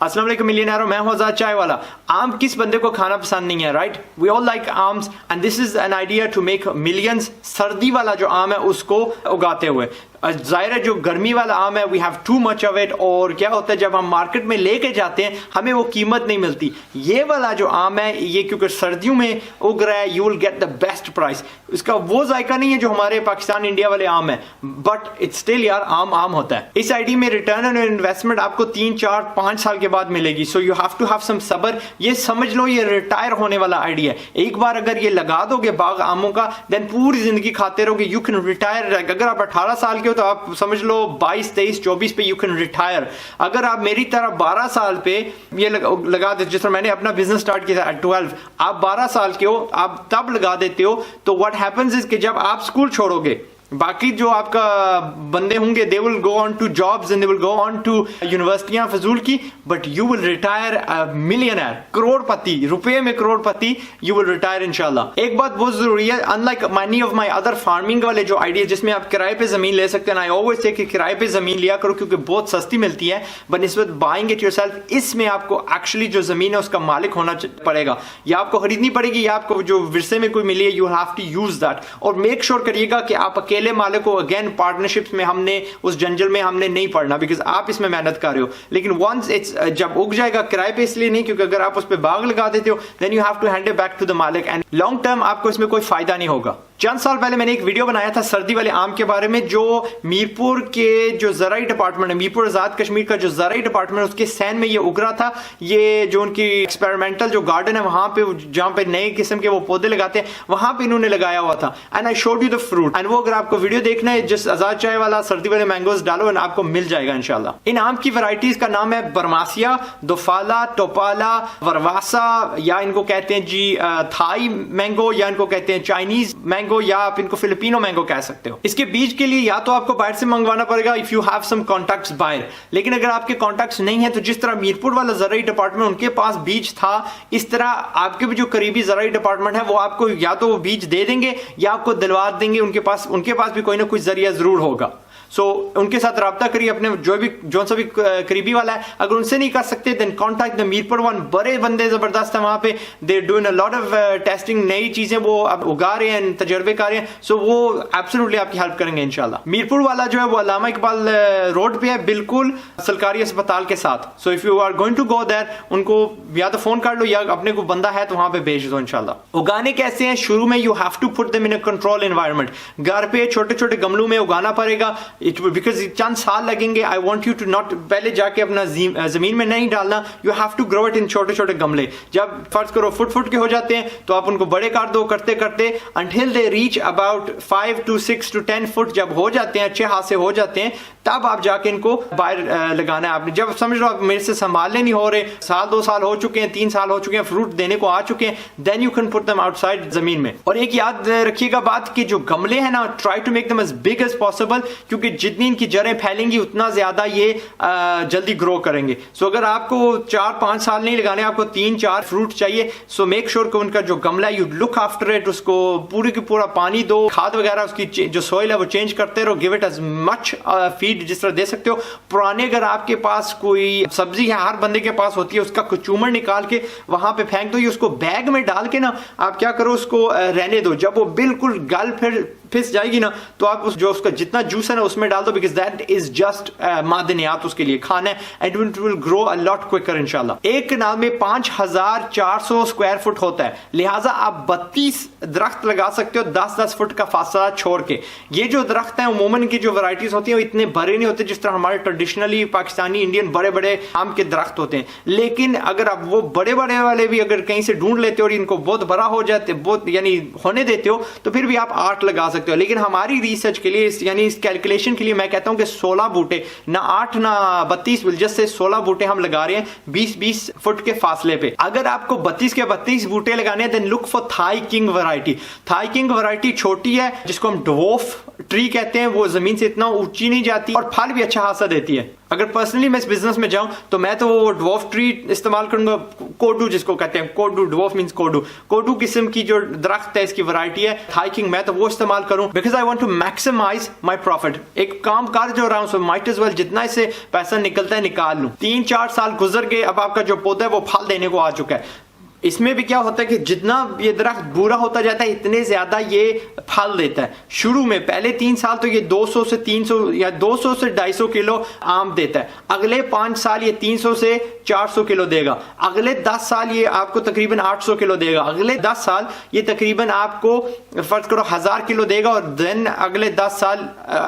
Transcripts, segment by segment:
अस्सलाम वालेकुम मिलियनेरो, मैं हूं आजाद चाय वाला। आम किस बंदे को खाना पसंद नहीं है, राइट? वी ऑल लाइक आम्स and this is an idea to make millions. सर्दी वाला जो आम है उसको उगाते हुए, जाहिर है जो गर्मी वाला आम है we have too much of it, और क्या होता है जब हम मार्केट में लेके जाते हैं हमें वो कीमत नहीं मिलती। ये वाला जो आम है ये क्योंकि सर्दियों में उग रहा है, you will get the best price. इसका वो जायका नहीं है जो हमारे पाकिस्तान इंडिया वाले आम है, बट इट्स स्टिल यार आम आम होता है। इस आईडी में रिटर्न ऑन इन्वेस्टमेंट आपको 3, 4, 5 साल के बाद मिलेगी। So you have to have some सब्र। ये समझ लो ये रिटायर होने वाला आइडिया है। एक बार अगर ये लगा दोगे बाग आमों का, देन पूरी जिंदगी खाते रहोगे। You can retire. अगर आप 18 साल के हो तो आप समझ लो 22, 23, 24 पे यू कैन रिटायर। अगर आप मेरी तरह 12 साल पे ये लगा दे, जिस तरह मैंने अपना बिजनेस स्टार्ट किया था एट 12, आप 12 साल के हो, आप तब लगा देते हो, तो व्हाट हैपेंस इज कि जब आप स्कूल छोड़ोगे, बाकी जो आपका बंदे होंगे they will go on to jobs and they will go on to यूनिवर्सिटियां फजूल की, but you will retire millionaire, crorepati, रुपए में करोड़पति यू विल रिटायर इंशाल्लाह। एक बात बहुत जरूरी है, unlike money of my other farming वाले जो आइडिया जिसमें आप किराए पे जमीन ले सकते हैं, आई ऑलवेज से कि किराए पे जमीन लिया करो क्योंकि बहुत सस्ती मिलती है बनिस्बत बाइंग इट योरसेल्फ। इसमें आपको एक्चुअली जो जमीन है उसका मालिक होना पड़ेगा, या आपको खरीदनी पड़ेगी या आपको जो विरसे में कोई मिली है, you have to use that. और मेक श्योर करिएगा कि आप अकेले मालिक को, अगेन पार्टनरशिप्स में हमने उस जंजल में हमने नहीं पड़ना, बिकॉज आप इसमें मेहनत कर रहे हो। लेकिन वंस इट्स जब उग जाएगा, किराए पे इसलिए नहीं क्योंकि अगर आप उस पे बाग लगा देते हो then you have to hand it back to the मालिक, एंड लॉन्ग टर्म आपको इसमें कोई फायदा नहीं होगा। चंद साल पहले मैंने एक वीडियो बनाया था सर्दी वाले आम के बारे में, जो मीरपुर के जो ज़राई डिपार्टमेंट है, मीरपुर आजाद कश्मीर का जो ज़राई डिपार्टमेंट है उसके सैन में ये उग रहा था। ये जो उनकी एक्सपेरिमेंटल जो गार्डन है वहां पे जहां पे नए किस्म के वो पौधे लगाते हैं वहां पे इन्होंने लगाया हुआ था, and I showed you the fruit. And वो अगर आपको वीडियो देखना है जिस आजाद चाय वाला सर्दी वाले मैंगोज डालो एंड आपको मिल जाएगा इंशाल्लाह। इन आम की वैरायटीज का नाम है बरमासिया, दोफाला, टोपाला, वरवासा, या इनको कहते हैं जी थाई मैंगो, या इनको कहते हैं चाइनीज मैंगो, या आप इनको फिलिपिनो मैंगो कह सकते हो। इसके बीज के लिए या तो आपको बाहर से मंगवाना पड़ेगा if you have some contacts बाहर, लेकिन अगर आपके कॉन्टैक्ट्स नहीं है तो जिस तरह मीरपुर वाला ज़राई डिपार्टमेंट उनके पास बीज था, इस तरह आपके भी जो करीबी ज़राई डिपार्टमेंट है वो आपको या तो वो बीज दे देंगे या आपको दिलवा देंगे। उनके पास भी कोई ना कोई जरिया जरूर होगा। सो उनके साथ रब्ता करिए, अपने जो सा भी करीबी वाला है। अगर उनसे नहीं कर सकते then contact the Mirpur one. बड़े बंदे जबरदस्त है वहां पे, they doing a lot of testing, नई चीजें वो अब उगा रहे हैं, तजर्बे कर रहे हैं। सो वो एब्सोल्युटली आपकी हेल्प करेंगे इंशाल्लाह। मीरपुर वाला जो है वो अल्लामा इकबाल रोड पे है, बिल्कुल सरकारी अस्पताल के साथ। So if you are going to go there, उनको या तो फोन कर लो या अपने को बंदा है तो वहां पे भेज दो इंशाल्लाह। उगाने कैसे हैं? शुरू में you have to put them in a control environment. घर पे छोटे छोटे गमलों में उगाना पड़ेगा, बिकॉज चंद साल लगेंगे। I want you to not पहले जाके अपना जमीन में नहीं डालना, you have to grow it in छोटे छोटे गमले। जब फर्ज करो फुट के हो जाते हैं तो आप उनको बड़े कर दो, करते करते until they reach about 5 to 6 to 10 foot जब हो जाते हैं, अच्छे हाथ से हो जाते हैं, तब आप जाके इनको बाहर लगाना है आपने। जब समझ लो आप मेरे से संभालने नहीं हो रहे, साल 2 साल हो चुके हैं, 3 साल हो चुके हैं, फ्रूट देने को आ चुके हैं, then you can put them outside जमीन में। और एक याद रखिएगा बात कि जो गमले हैं ना, try to make them as big as possible, क्योंकि जितनी इनकी जड़ें फैलेंगी उतना ज्यादा ये जल्दी ग्रो करेंगे। सो अगर आपको 4-5 साल नहीं लगाने, आपको 3-4 फ्रूट चाहिए, सो मेक श्योर कि उनका जो गमला है यू लुक आफ्टर इट, उसको पूरी की पूरा पानी दो, खाद वगैरह उसकी जो सोइल है वो चेंज करते रहो, give it as much feed जिस तरह दे सकते हो। पुराने अगर आपके पास कोई सब्जी है, हर बंदे के पास होती है, उसका कुचूमर निकाल के वहां पे फेंक दो, उसको बैग में डाल के ना आप क्या करो, उसको रहने दो। जब वो बिल्कुल गल फिस जाएगी ना तो आप उसका जितना जूस है ना उसमें डाल दो, बिकॉज दैट इज जस्ट मादनियात उसके लिए खाना है, and it will grow a lot quicker इंशाल्लाह। एक कनाल में 5400 स्क्वायर फुट होता है, लिहाजा आप 32 दरख्त लगा सकते हो 10-10 फुट का फासला छोड़ के। ये जो दरख्त है उमूमन की जो वैरायटीज होती है वो इतने बड़े नहीं होते जिस तरह हमारे ट्रेडिशनली पाकिस्तानी इंडियन बड़े बड़े आम के दरख्त होते हैं, लेकिन अगर आप वो बड़े बड़े वाले भी अगर कहीं से ढूंढ लेते हो और इनको बहुत बड़ा हो जाते, बहुत यानी होने देते हो, तो फिर भी आप 8 लगा सकते हो। लेकिन हमारी रिसर्च के लिए यानी इस कैलकुलेशन के लिए मैं कहता हूं कि 16 बूटे, ना 8 ना 32, जस्ट से 16 बूटे हम लगा रहे हैं 20-20 फुट के फासले पे। अगर आपको 32 के 32 बूटे लगाने हैं then look for Thai king variety. Thai king variety छोटी है जिसको हम ड्वार्फ ट्री कहते हैं, वो जमीन से इतना ऊंची नहीं जाती और फल भी अच्छा खासा देती है। अगर पर्सनली मैं इस बिजनेस में जाऊं तो मैं तो वो ड्वार्फ ट्री इस्तेमाल करूंगा, कोडू जिसको कहते हैं, कोडू, ड्वार्फ मींस कोडू किस्म की जो दरख्त है, इसकी वैरायटी है थाइकिंग, मैं तो वो इस्तेमाल करूं because I want to maximise my profit. एक काम कर जो रहा हूं सो माइट एज वेल जितना इससे पैसा निकलता है निकाल लूं। 3-4 साल गुजर गए, अब आपका जो पौधा है वो फल देने को आ चुका है। इसमें भी क्या होता है कि जितना ये दरख्त बूढ़ा होता जाता है इतने ज्यादा ये फल देता है। शुरू में पहले 3 साल तो ये 200 से 300 या 200 से 250 किलो आम देता है, अगले 5 साल ये 300 से 400 किलो देगा, अगले 10 साल ये आपको तकरीबन 800 किलो देगा, अगले 10 साल ये तकरीबन आपको फर्ज करो 1000 किलो देगा, और देन अगले 10 साल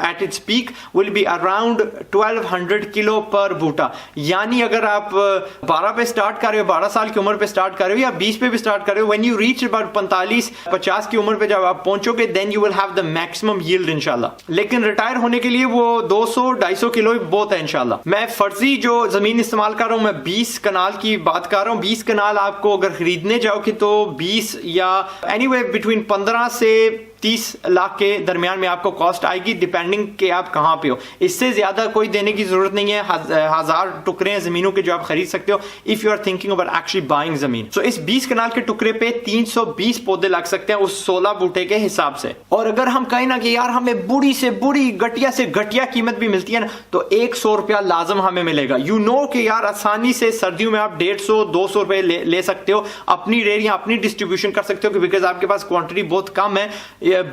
at its peak will be around 1200 kilo पर बूटा। यानी अगर आप 12 पे स्टार्ट कर रहे हो, 12 साल की उम्र पे स्टार्ट कर रहे हो या 20 पे भी स्टार्ट कर रहे हो, व्हेन यू रीच अबाउट 45-50 की उम्र पे जब आप पहुंचोगे then you will have the maximum yield इंशाल्लाह। लेकिन रिटायर होने के लिए वो 200-250 किलो ही बहुत है इंशाल्लाह। मैं फर्जी जो जमीन इस्तेमाल कर रहा हूं, मैं 20 कनाल की बात कर रहा हूं। 20 कनाल आपको अगर खरीदने जाओगे तो 20 या एनीवे बिटवीन 15 से 30 लाख के दरमियान में आपको कॉस्ट आएगी, डिपेंडिंग के आप कहां पे हो। इससे ज्यादा कोई देने की जरूरत नहीं है। 1000 टुकड़े हैं जमीनों के जो आप खरीद सकते हो if you are thinking about actually buying जमीन। सो इस 20 कनाल के टुकड़े पे 320 पौधे लग सकते हैं उस 16 बूटे के हिसाब से। और अगर हम कहें ना कि यार हमें बुरी से बुरी घटिया से घटिया कीमत भी मिलती है ना, तो 100 रुपया लाजम हमें मिलेगा। यू नो कि यार आसानी से सर्दियों में आप 150-200 रुपए ले सकते हो, अपनी रेट या अपनी डिस्ट्रीब्यूशन कर सकते हो बिकॉज आपके पास क्वांटिटी बहुत कम है।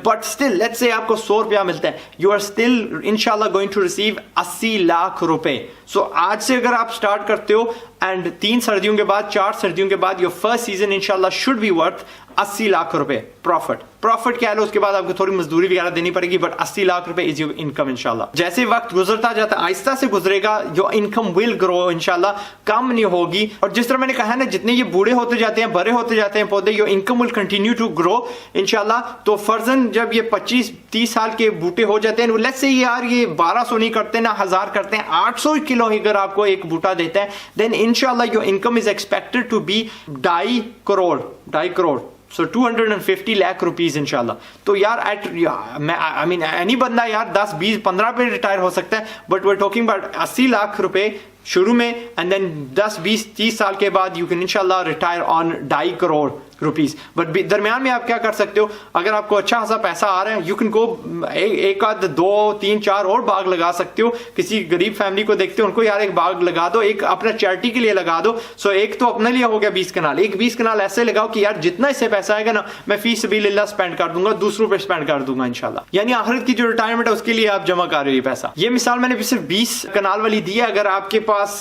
बट स्टिल लेट्स से आपको 100 रुपया मिलता है, यू आर स्टिल इंशाल्लाह गोइंग टू रिसीव 80 लाख रुपए। सो आज से अगर आप स्टार्ट करते हो एंड 3 सर्दियों के बाद 4 सर्दियों के बाद योर फर्स्ट सीजन इंशाल्लाह शुड बी वर्थ 80 लाख रुपए प्रॉफिट क्या है, उसके बाद आपको थोड़ी मजदूरी वगैरह देनी पड़ेगी, बट 80 लाख रुपए इज योर इनकम इंशाल्लाह। जैसे वक्त गुजरता जाता है आहिस्ता से गुजरेगा, जो इनकम विल ग्रो इंशाल्लाह, कम नहीं होगी। और जिस तरह मैंने कहा ना, जितने ये बूढ़े होते जाते हैं, बड़े होते जाते हैं पौधे, your income will continue to grow इंशाल्लाह। तो फर्जन जब ये 25-30 साल के बूटे हो जाते हैं, लेट्स से यार ये 1200 नहीं करते ना 1000 करते हैं, 800 किलो अगर आपको एक बूटा देता है, देन इंशाल्लाह your income is expected to be 2.5 crore. So 250 lakh rupees इंशाल्लाह। तो यार आई मीन एनी बंदा यार 10, 20, 15 पे रिटायर हो सकता है, but we talking about 80 lakh रुपए शुरू में एंड देन 10, 20, 30 साल के बाद यू कैन इंशाल्लाह retire on 2.5 crore rupees. But दरमियान में आप क्या कर सकते हो, अगर आपको अच्छा खासा पैसा आ रहा है, यू कैन गो एक आध 2, 3, 4 और बाग लगा सकते हो। किसी गरीब फैमिली को देखते हो, उनको यार एक बाग लगा दो, एक अपना चैरिटी के लिए लगा दो। सो एक तो अपने लिए हो गया 20 कनाल, एक 20 कनाल ऐसे लगाओ कि यार जितना इससे पैसा आएगा ना, मैं फी सबीलिल्लाह स्पेंड कर दूंगा, दूसरों पे स्पेंड कर दूंगा इंशाल्लाह। यानी आखिरत की जो रिटायरमेंट है उसके लिए आप जमा कर रहे हो पैसा। ये मिसाल मैंने सिर्फ 20 कनाल वाली दी है। अगर आपके पास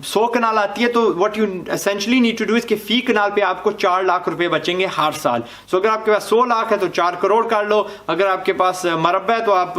100 कनाल आती है तो what you essentially need to do is कि फी कनाल पे आपको 4 लाख रुपए बचेंगे हर साल। सो अगर आपके पास 100 लाख है तो 4 करोड़ कर लो। अगर आपके पास मरब्बा है तो आप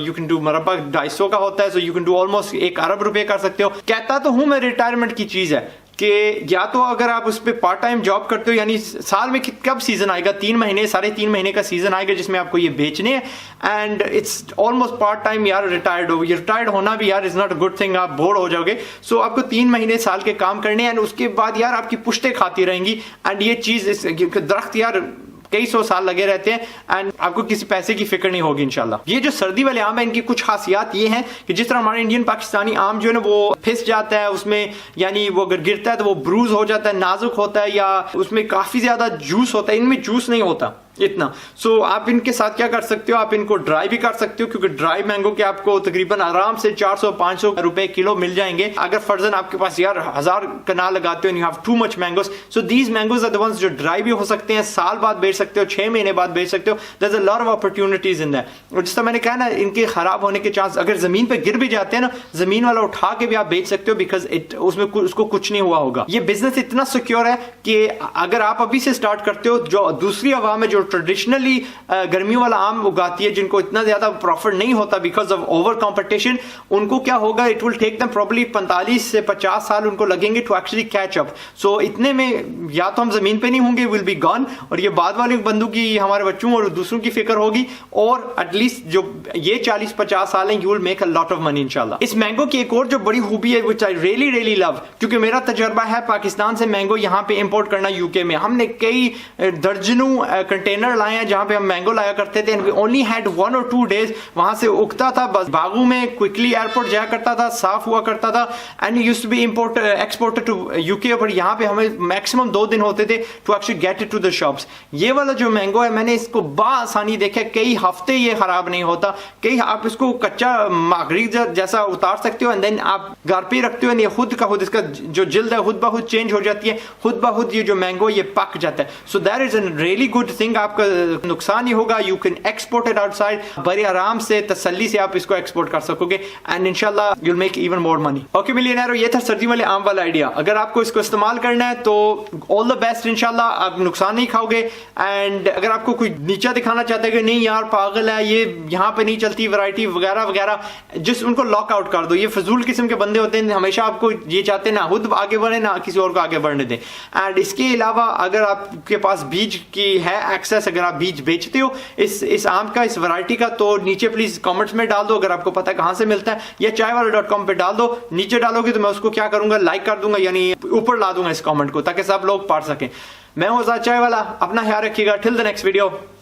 यू कैन डू मरब्बा 250 का होता है, so you can do almost 1 अरब रुपए कर सकते हो। कहता तो हूं मैं रिटायरमेंट की चीज है कि या तो अगर आप उस पर पार्ट टाइम जॉब करते हो, यानी साल में कब सीजन आएगा, 3 महीने 3.5 महीने का सीजन आएगा जिसमें आपको ये बेचने हैं, and it's almost part time यार रिटायर्ड हो। ये रिटायर्ड होना भी यार is not a good thing, आप बोर हो जाओगे। सो आपको 3 महीने साल के काम करने हैं, एंड उसके बाद यार आपकी पुश्तें खाती रहेंगी, एंड ये चीज दरख्त यार कई 100 साल लगे रहते हैं एंड आपको किसी पैसे की फिक्र नहीं होगी इंशाल्लाह। ये जो सर्दी वाले आम है, इनकी कुछ खासियत ये हैं कि जिस तरह हमारे इंडियन पाकिस्तानी आम जो है ना वो फिस जाता है, उसमें यानी वो अगर गिरता है तो वो ब्रूज हो जाता है, नाजुक होता है, या उसमें काफी ज्यादा जूस होता है। इनमें जूस नहीं होता इतना। सो आप इनके साथ क्या कर सकते हो, आप इनको ड्राई भी कर सकते हो, क्योंकि ड्राई मैंगो के आपको तकरीबन आराम से 400-500 रुपए किलो मिल जाएंगे। अगर फर्जन आपके पास यार 1000 कनाल लगाते हो and you have too much mangoes, so these mangoes are the ones जो ड्राई भी हो सकते हैं, साल बाद बेच सकते हो, 6 महीने बाद बेच सकते हो। There is a lot of opportunities in that. और जिस तरह मैंने कहा ना, इनके खराब होने के चांस, अगर जमीन पे गिर भी जाते हैं ना, जमीन वाला उठा के भी आप बेच सकते हो, बिकॉज उसमें उसको कुछ नहीं हुआ होगा। ये बिजनेस इतना सिक्योर है कि अगर आप अभी से स्टार्ट करते हो, जो दूसरी अवाम है जो ट्रेडिशनली गर्मियों वाला आम उगाती है, जिनको इतना ज्यादा प्रॉफिट नहीं होता बिकॉज ऑफ ओवर कंपटीशन, उनको क्या होगा, it will take them probably 45 से 50 साल उनको लगेंगे to actually catch up. So इतने में या तो हम जमीन पे नहीं होंगे, विल बी गॉन, और ये बाद वाले बंदों की, हमारे बच्चों और दूसरों की फिक्र होगी, और एटलीस्ट जो ये 40-50 साल हैं, you will make a lot of money इंशाल्लाह। इस मैंगो की एक और जो बड़ी खूबी है, व्हिच आई रियली लव, क्योंकि मेरा तजर्बा है पाकिस्तान से मैंगो यहाँ पे इंपोर्ट करना यूके में। हमने कई दर्जनों कंटेनर कंटेनर लाए हैं जहां पे हम मैंगो लाया करते थे, and we only had 1 or 2 days, वहां से उगता था, बस बागों में क्विकली एयरपोर्ट जाया करता था, साफ हुआ करता था, and used to be exported to UK, पर यहाँ पे हमें मैक्सिमम 2 दिन होते थे to actually get it to the shops. ये वाला जो मैंगो है मैंने इसको आसानी देखा, कई हफ्ते ये खराब नहीं होता, कई आप इसको कच्चा मागरी जैसा उतार सकते हो, एंड देन आप घर पे रखते हो, ये खुद का खुद इसका जो जिल्द है खुद ब खुद चेंज हो जाती है, खुद ब खुद ये जो मैंगो ये पक जाता है। So that is a really good thing, आपका नुकसान नहीं होगा, you can export it outside, बड़े आराम से तसल्ली से आप इसको एक्सपोर्ट कर सकोगे, एंड इंशाल्लाह you will make even more money. Okay millionaires, ये था सर्दी वाले आम वाला आइडिया। अगर आपको इसको इस्तेमाल करना है तो ऑल द बेस्ट, इंशाल्लाह आप नुकसान नहीं खाओगे। एंड अगर आपको कोई नीचा दिखाना चाहते हैं कि नहीं यार पागल है ये, यहाँ पे नहीं चलती वैरायटी वगैरह वगैरह, जिस उनको लॉक आउट कर दो। ये फजूल किस्म के बंदे होते हैं, हमेशा आपको ये चाहते हैं ना खुद आगे बढ़े ना किसी और को आगे बढ़ने दें। एंड इसके अलावा अगर आपके पास बीज की है एक्सेस, अगर आप बीज बेचते हो इस आम का, इस वैरायटी का, तो नीचे प्लीज कमेंट्स में डाल दो, अगर आपको पता है कहां से मिलता है, या चायवाला.com पे डाल दो। नीचे डालोगे तो मैं उसको क्या करूंगा, लाइक कर दूंगा, यानी ऊपर ला दूंगा इस कमेंट को, ताकि सब लोग पढ़ सकें। मैं हूं आजाद चायवाला, अपना ख्याल रखिएगा। Till the next video.